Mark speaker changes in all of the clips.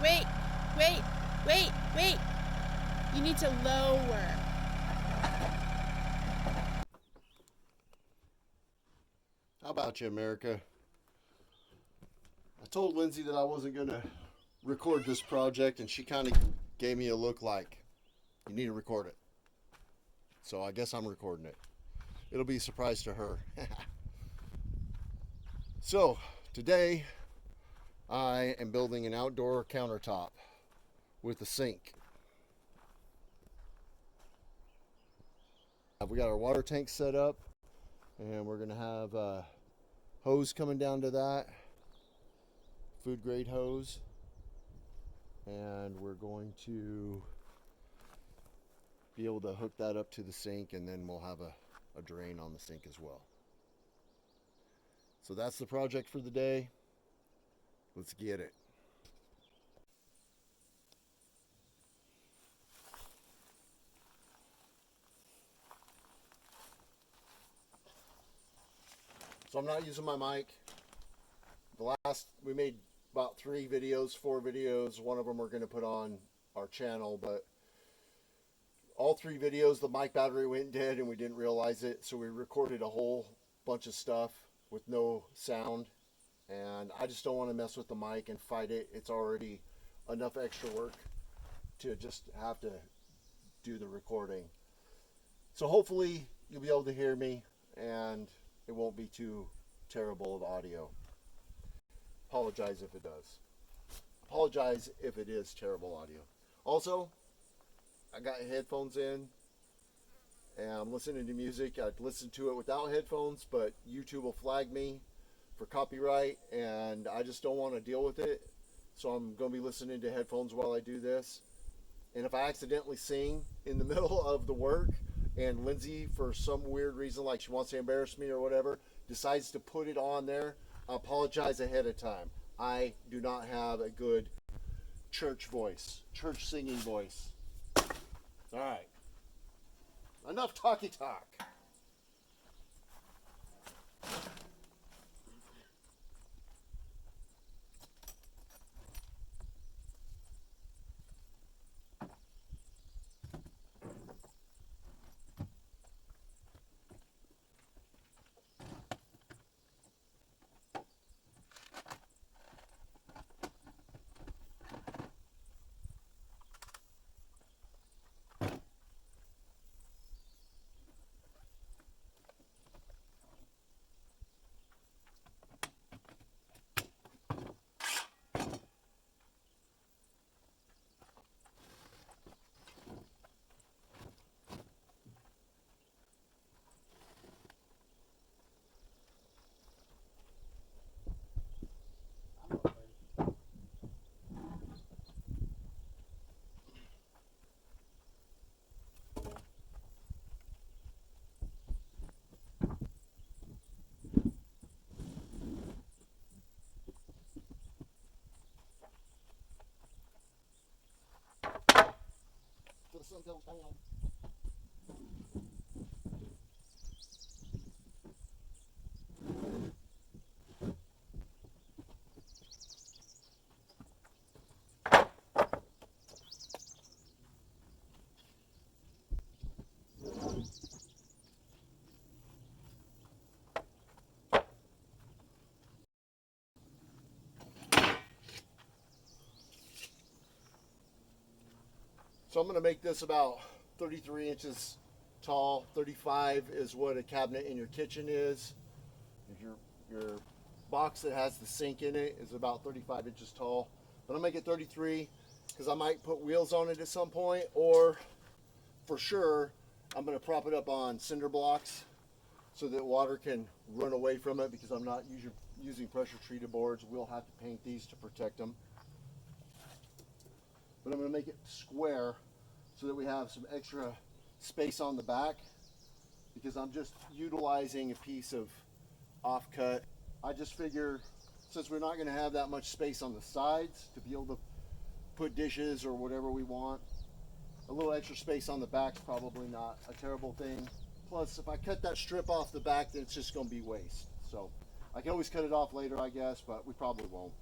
Speaker 1: Wait, wait, wait, wait. You need to lower.
Speaker 2: How about you, America? I told Lindsay that I wasn't going to record this project, and she kind of gave me a look like, you need to record it. So I guess I'm recording it. It'll be a surprise to her. So, today I am building an outdoor countertop with a sink. We got our water tank set up, and we're going to have a hose coming down to that, food grade hose, and we're going to be able to hook that up to the sink, and then we'll have a drain on the sink as well. So that's the project for the day. Let's get it. So I'm not using my mic. We made about 4 videos. One of them we're going to put on our channel, but all 3 videos, the mic battery went dead and we didn't realize it. So we recorded a whole bunch of stuff with no sound. And I just don't want to mess with the mic and fight it. It's already enough extra work to just have to do the recording. So hopefully you'll be able to hear me and it won't be too terrible of audio. Apologize if it does. Apologize if it is terrible audio. Also, I got headphones in and I'm listening to music. I'd listen to it without headphones, but YouTube will flag me for copyright and I just don't want to deal with it. So I'm going to be listening to headphones while I do this. And if I accidentally sing in the middle of the work and Lindsay, for some weird reason, like she wants to embarrass me or whatever, decides to put it on there, I apologize ahead of time. I do not have a good church singing voice. All right. Enough talky talk. So I'm going to make this about 33 inches tall. 35 is what a cabinet in your kitchen is. Your box that has the sink in it is about 35 inches tall. But I'll make it 33 because I might put wheels on it at some point, or for sure I'm going to prop it up on cinder blocks so that water can run away from it, because I'm not using pressure treated boards. We'll have to paint these to protect them. But I'm going to make it square so that we have some extra space on the back, because I'm just utilizing a piece of offcut. I just figure, since we're not going to have that much space on the sides to be able to put dishes or whatever we want, a little extra space on the back is probably not a terrible thing. Plus, if I cut that strip off the back, then it's just going to be waste. So I can always cut it off later, I guess, but we probably won't.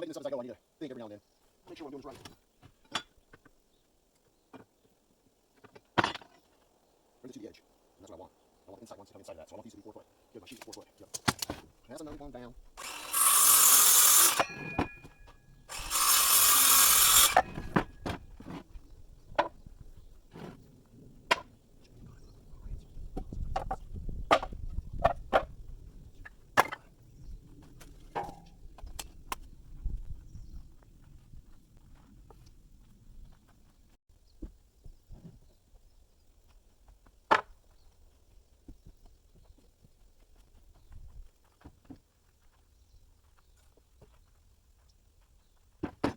Speaker 2: making this up as I go. I need to think every now and then. Make sure what I'm doing is right. Bring it to the edge. And that's what I want. I want the inside ones to come inside of that. So I want these to be 4 foot. Good, my sheet's 4 foot. Yep. That's another one down.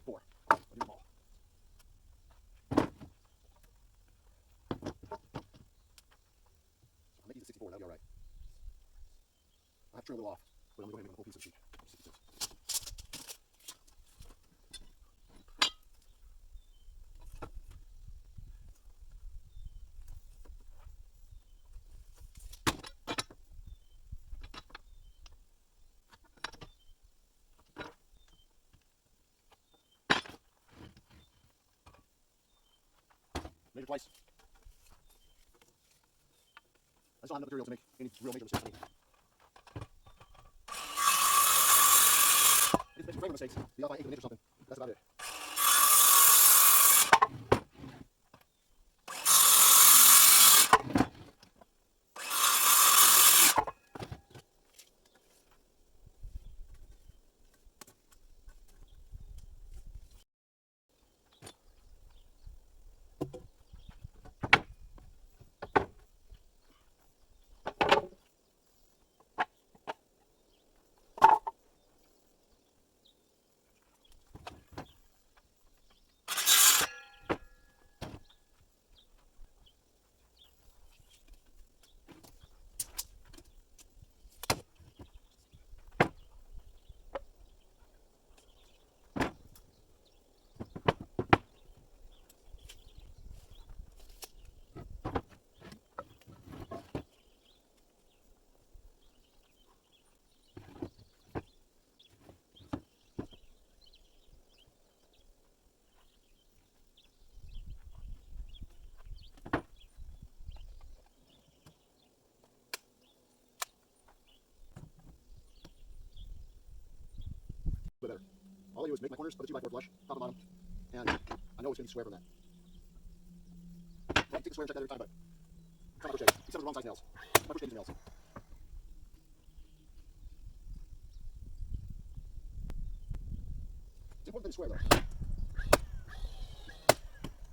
Speaker 2: Four. I'll do them all. I'll make these a 64. That'll be all right. I have to trim a little off, but I'm going to go ahead and make a whole piece of sheet. 66. Made it twice. I just don't have enough material to make any real major mistakes. I just made some framing mistakes. The other 1/8 of an inch or something. That's about it. Bit better. All I do is make my corners, put a 2x4 flush, top and bottom, and I know it's going to be square from that. Well, take the square and check that every time, but I'm trying to crochet, except for the wrong size nails. My crochet nails. It's important that it's square though.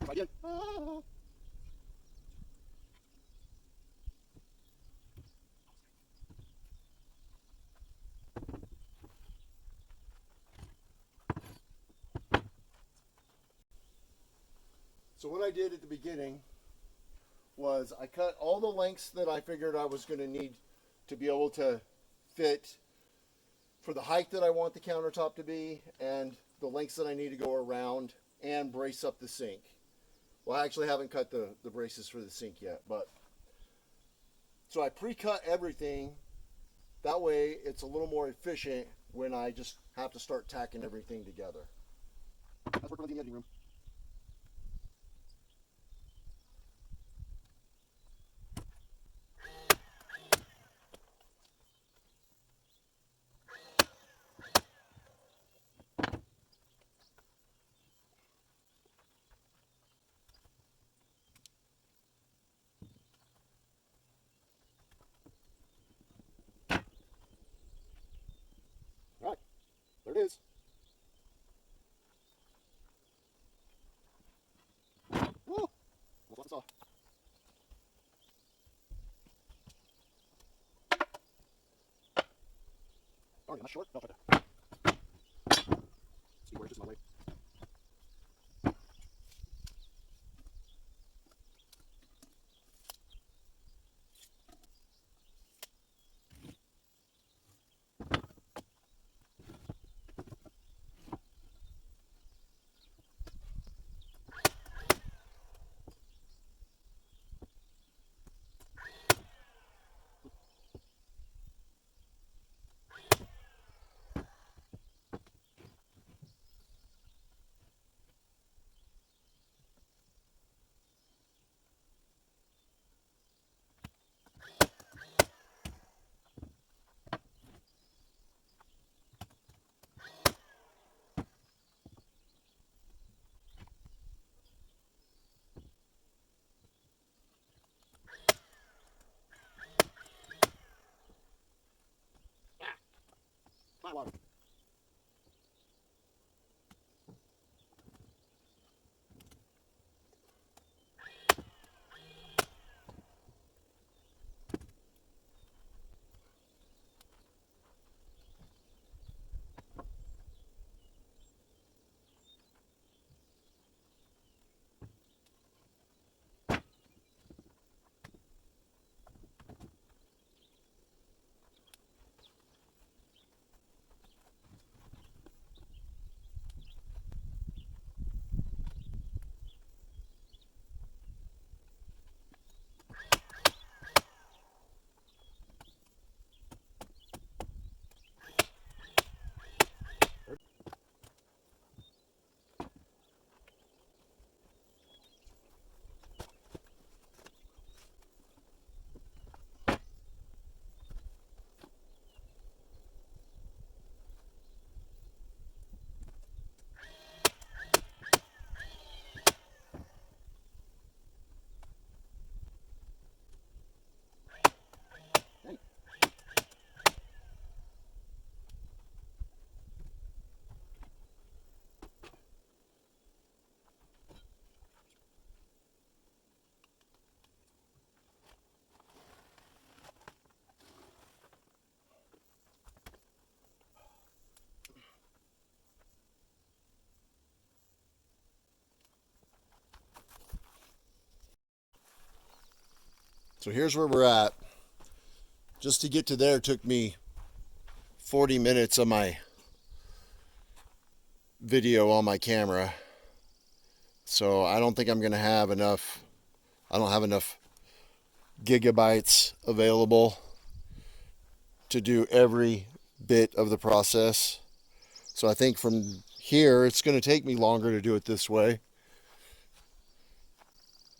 Speaker 2: Try again. So what I did at the beginning was I cut all the lengths that I figured I was going to need to be able to fit for the height that I want the countertop to be and the lengths that I need to go around and brace up the sink. Well, I actually haven't cut the braces for the sink yet, but so I pre-cut everything. That way it's a little more efficient when I just have to start tacking everything together. That's working on the editing room. All right, there it is. Woo! Almost lost this off. Darn, am I short? No, it's right there. See where it's just my way. water. So here's where we're at. Just to get to there took me 40 minutes of my video on my camera. So I don't think I'm going to have enough. I don't have enough gigabytes available to do every bit of the process. So I think from here, it's going to take me longer to do it this way.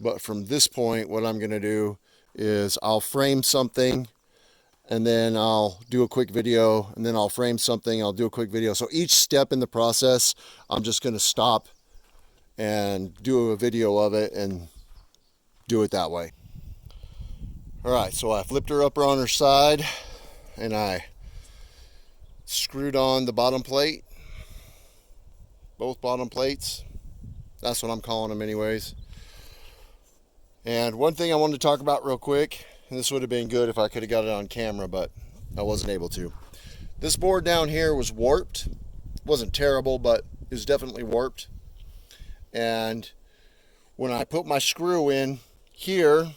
Speaker 2: But from this point, what I'm going to do is I'll frame something and then I'll do a quick video, and then I'll frame something, I'll do a quick video. So each step in the process, I'm just going to stop and do a video of it and do it that way. All right, so I flipped her up on her side and I screwed on the bottom plate, both bottom plates. That's what I'm calling them anyways. And one thing I wanted to talk about real quick, and this would have been good if I could have got it on camera, but I wasn't able to. This board down here was warped. It wasn't terrible, but it was definitely warped. And when I put my screw in here,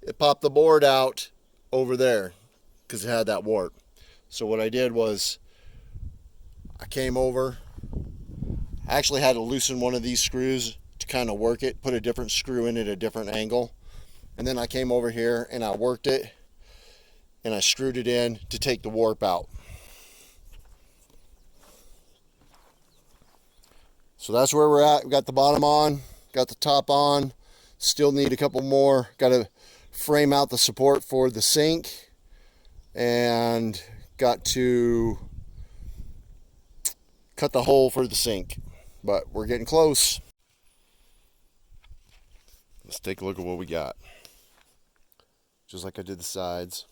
Speaker 2: it popped the board out over there because it had that warp. So what I did was I came over. I actually had to loosen one of these screws to kind of work it, put a different screw in at a different angle. And then I came over here and I worked it and I screwed it in to take the warp out. So that's where we're at. We got the bottom on, got the top on, still need a couple more. Got to frame out the support for the sink and got to cut the hole for the sink, but we're getting close. Let's take a look at what we got. Just like I did the sides,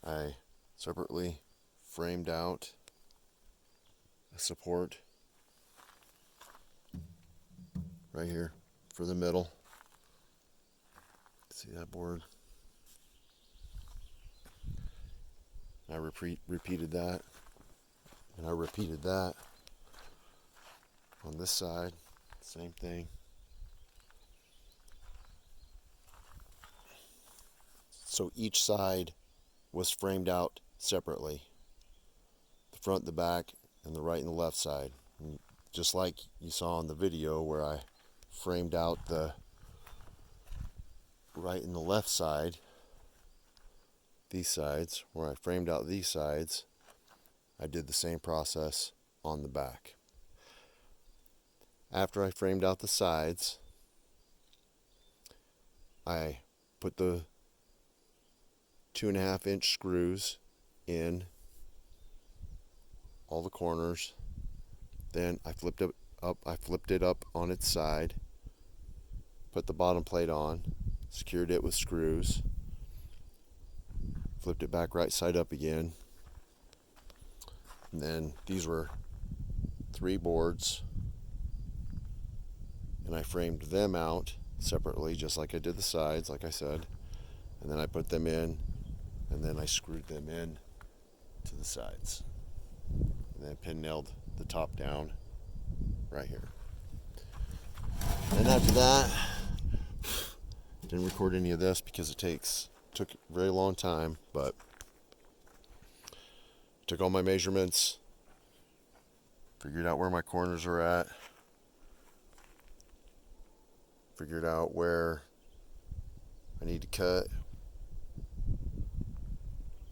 Speaker 2: I separately framed out a support right here for the middle. See that board? I repeated that, and I repeated that on this side, same thing. So each side was framed out separately. The front, the back, and the right and the left side. And just like you saw in the video where I framed out the right and the left side, these sides, where I framed out these sides, I did the same process on the back. After I framed out the sides, I put the 2.5 inch screws in all the corners. Then I flipped it up on its side, put the bottom plate on, secured it with screws, flipped it back right side up again. And then these were 3 boards, and I framed them out separately just like I did the sides, like I said, and then I put them in, and then I screwed them in to the sides, and then pin nailed the top down right here. And after that, didn't record any of this because it took a very long time, but took all my measurements, figured out where my corners are at, figured out where I need to cut,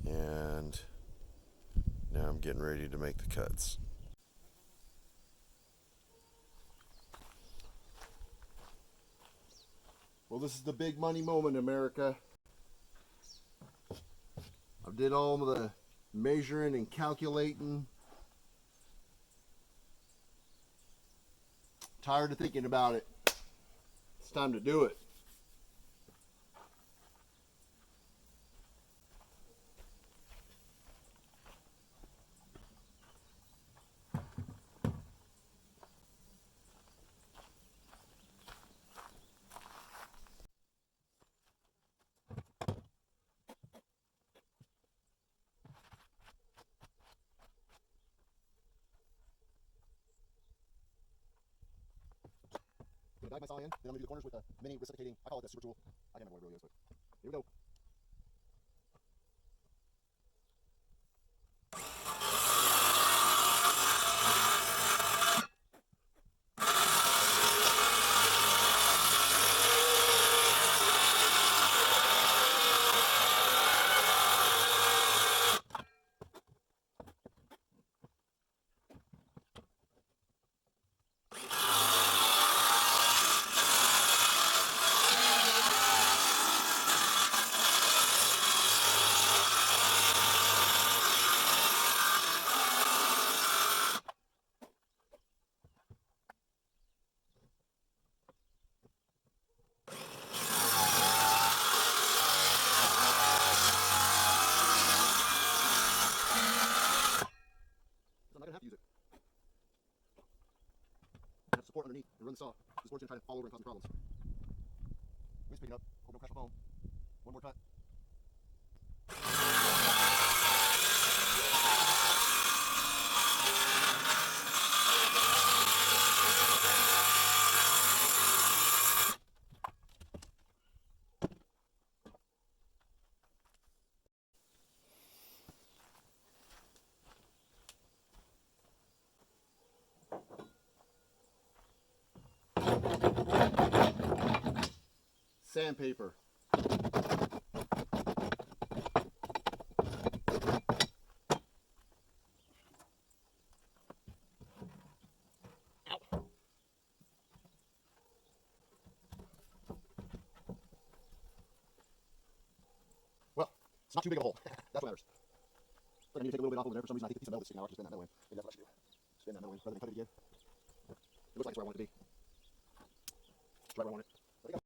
Speaker 2: and now I'm getting ready to make the cuts. Well, this is the big money moment, America. I did all of the measuring and calculating. Tired of thinking about it. It's time to do it. I'm gonna dive my saw in, then I'm gonna do the corners with a mini reciprocating, I call it a super tool. I can't remember what it really is, but here we go. I'm not gonna have to use it. I have support underneath and run the saw. This board's gonna try to fall over and cause me problems. Wind's picking up. Hope don't crash my phone. One more cut. Sandpaper. Ow. Well, it's not too big of a hole. That's what matters. But I need to take a little bit off over there. For some reason, I think the piece of metal is sticking out. I'll just spin that metal in. Maybe that's what I should do. Spin that metal in rather than cut it again. It looks like it's where I want it to be. It's right where I want it. There we go.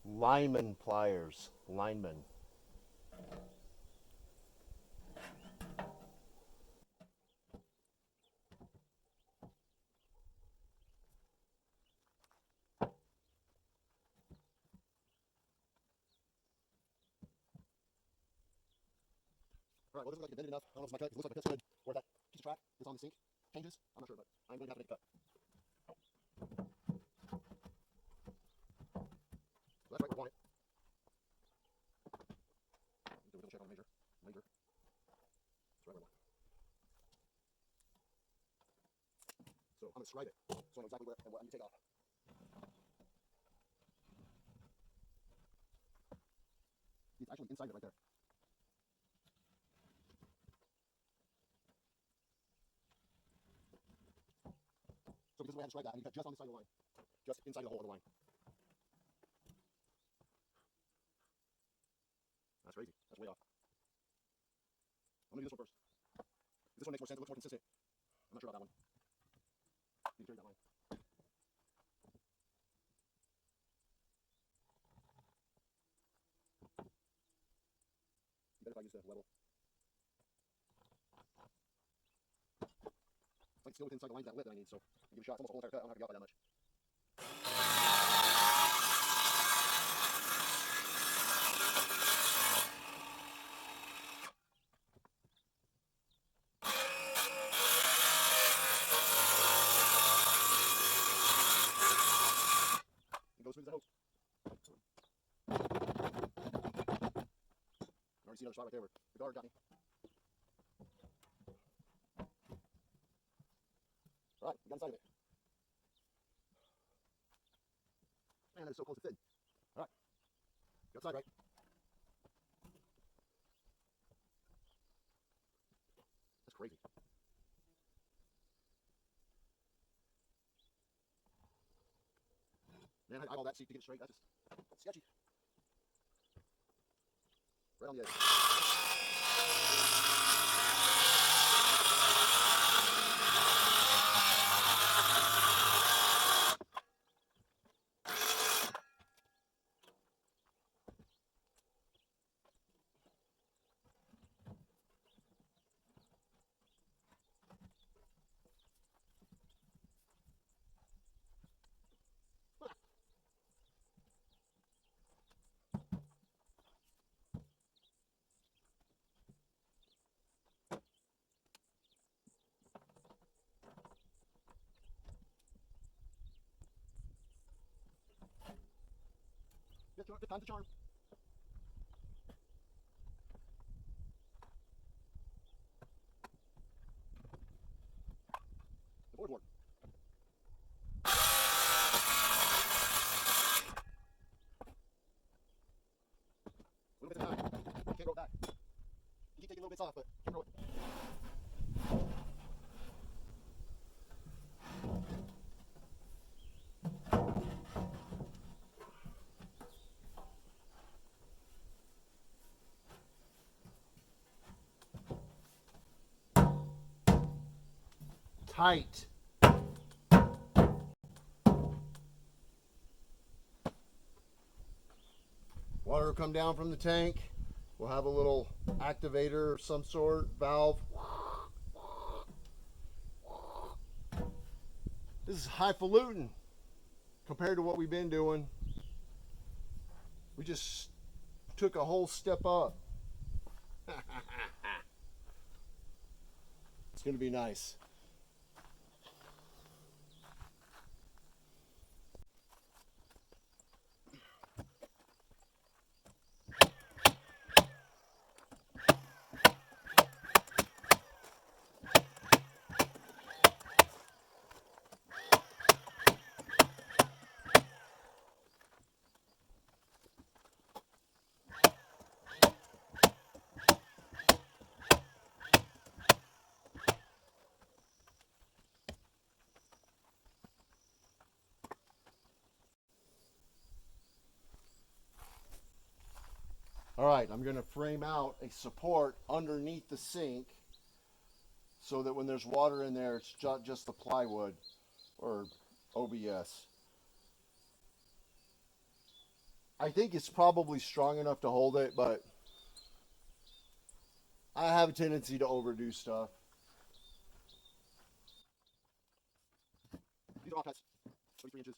Speaker 2: Lineman pliers. Lineman. Alright, well, this looks like it's bended enough. I don't know if it's my cut. It looks like my cut's good. Or that piece of track that's on the sink changes. I'm not sure, but I'm going to have to make a cut. So that's right where I want it. Do a double check on the measure. Measure. It's right where I want it. So I'm going to scribe it so I know exactly where and what I need to take off. It's actually inside it right there. So because of the way I had to scribe that, I need to cut just on the side of the line. Just inside the hole of the line. That's crazy. That's way off. I'm gonna do this one first. This one makes more sense. It looks more consistent. I'm not sure about that one. You can carry that line. You better if I use the level. It's like still within inside the lines of that lip that I need, so I'll give it a shot. It's almost a whole entire cut. I don't have to get out by that much. It goes smooth as I hope. I already see another spot right there where the guard got me. Alright, we got inside of it. Man, that is so close to thin. Alright, got outside right. That's crazy. Man, I eyeball that seat to get it straight. That's just sketchy. Right on the edge. Good time to charm. The board. A little bit at a time. Can't grow it back. You keep taking little bits off, but can't grow it. Tight. Water will come down from the tank. We'll have a little activator of some sort, valve. This is highfalutin compared to what we've been doing. We just took a whole step up. It's going to be nice. All right, I'm going to frame out a support underneath the sink so that when there's water in there, it's just the plywood or OBS. I think it's probably strong enough to hold it, but I have a tendency to overdo stuff. These are all cuts, 33 inches.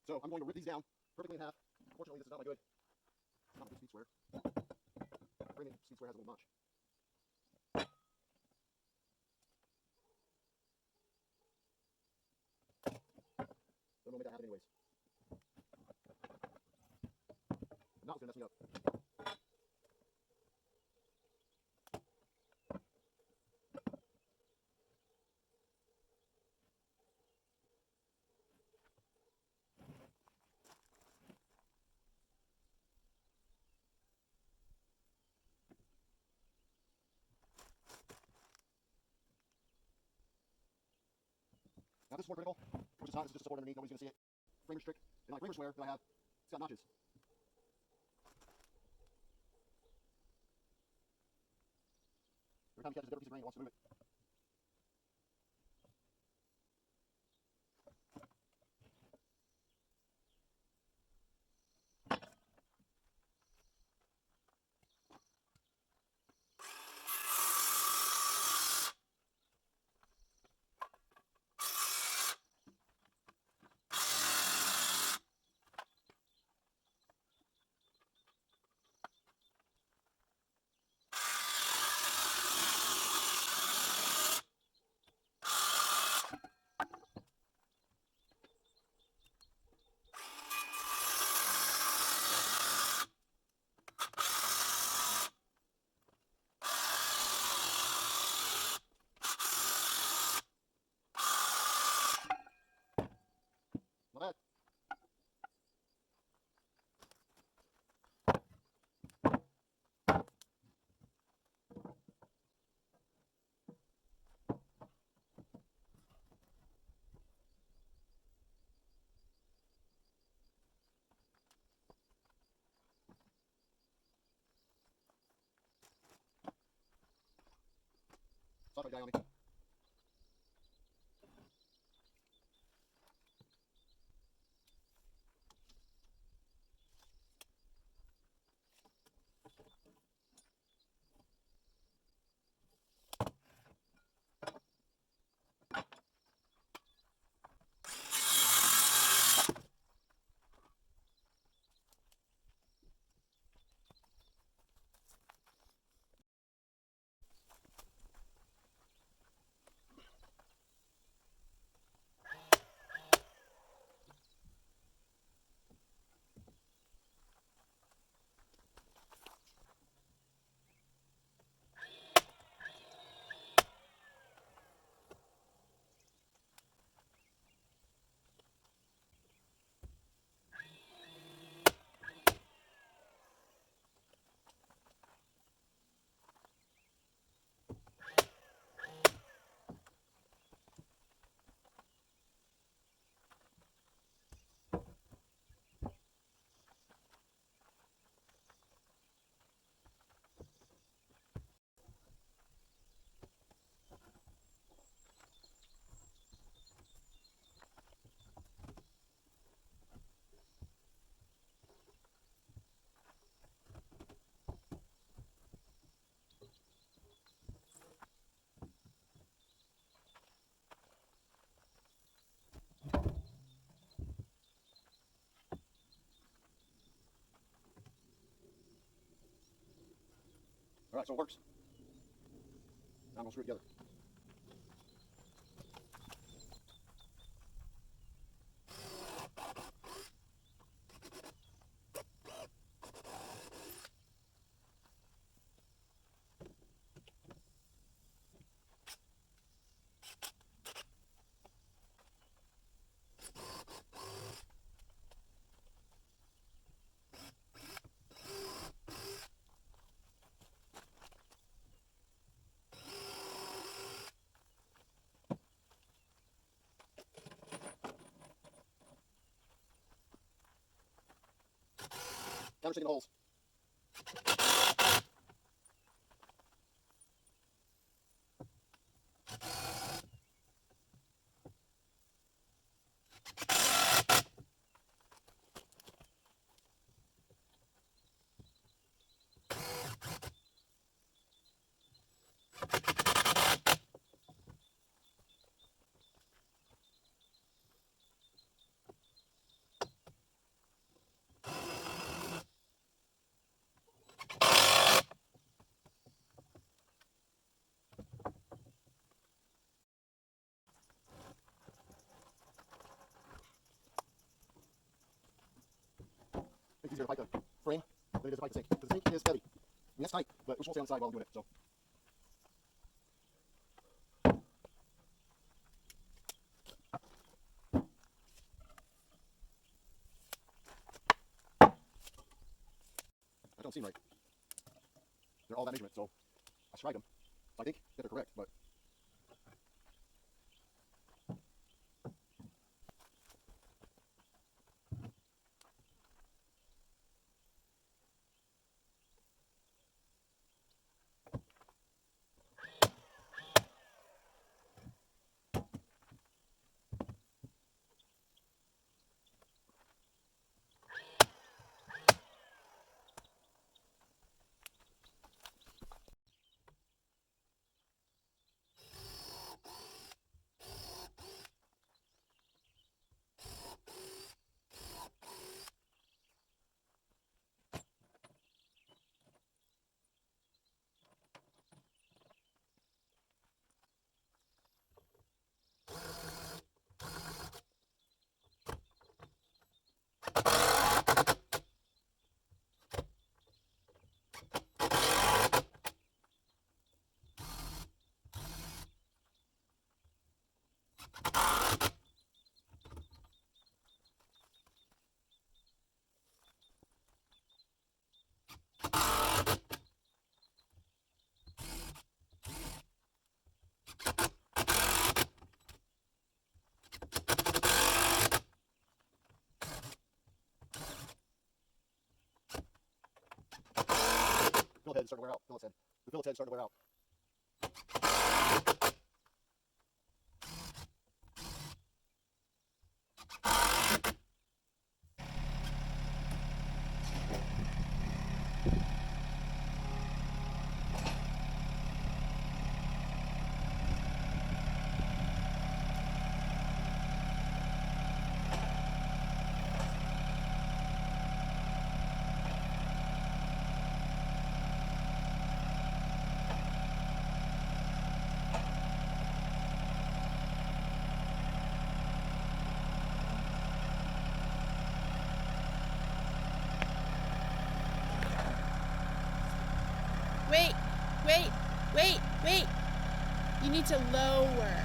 Speaker 2: So I'm going to rip these down perfectly in half. Unfortunately, this is not my good. It's not a good speed square. Framing speed square has a little notch. Don't know, make that happen anyways. mess me up. Now this is more critical, which is not, this is just support underneath, nobody's going to see it. Framers trick, and my framers square that I have, it's got notches. Every time he catches a different piece of grain, he wants to move it. Not bad. Stop right die on me. Alright, so it works. Now I'm going to screw it together. Countersticking the holes. It's easier to fight the frame than won't stay on the side while I'm doing it. So. That don't seem right. They're all that measurement, so I tried them. I think that they're correct, but. The fillet head started to wear out. Fillet's head. The fillet's head started to wear out.
Speaker 1: Wait, wait, wait, wait. You need to lower.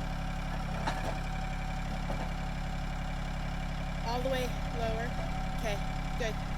Speaker 1: All the way lower. Okay, good.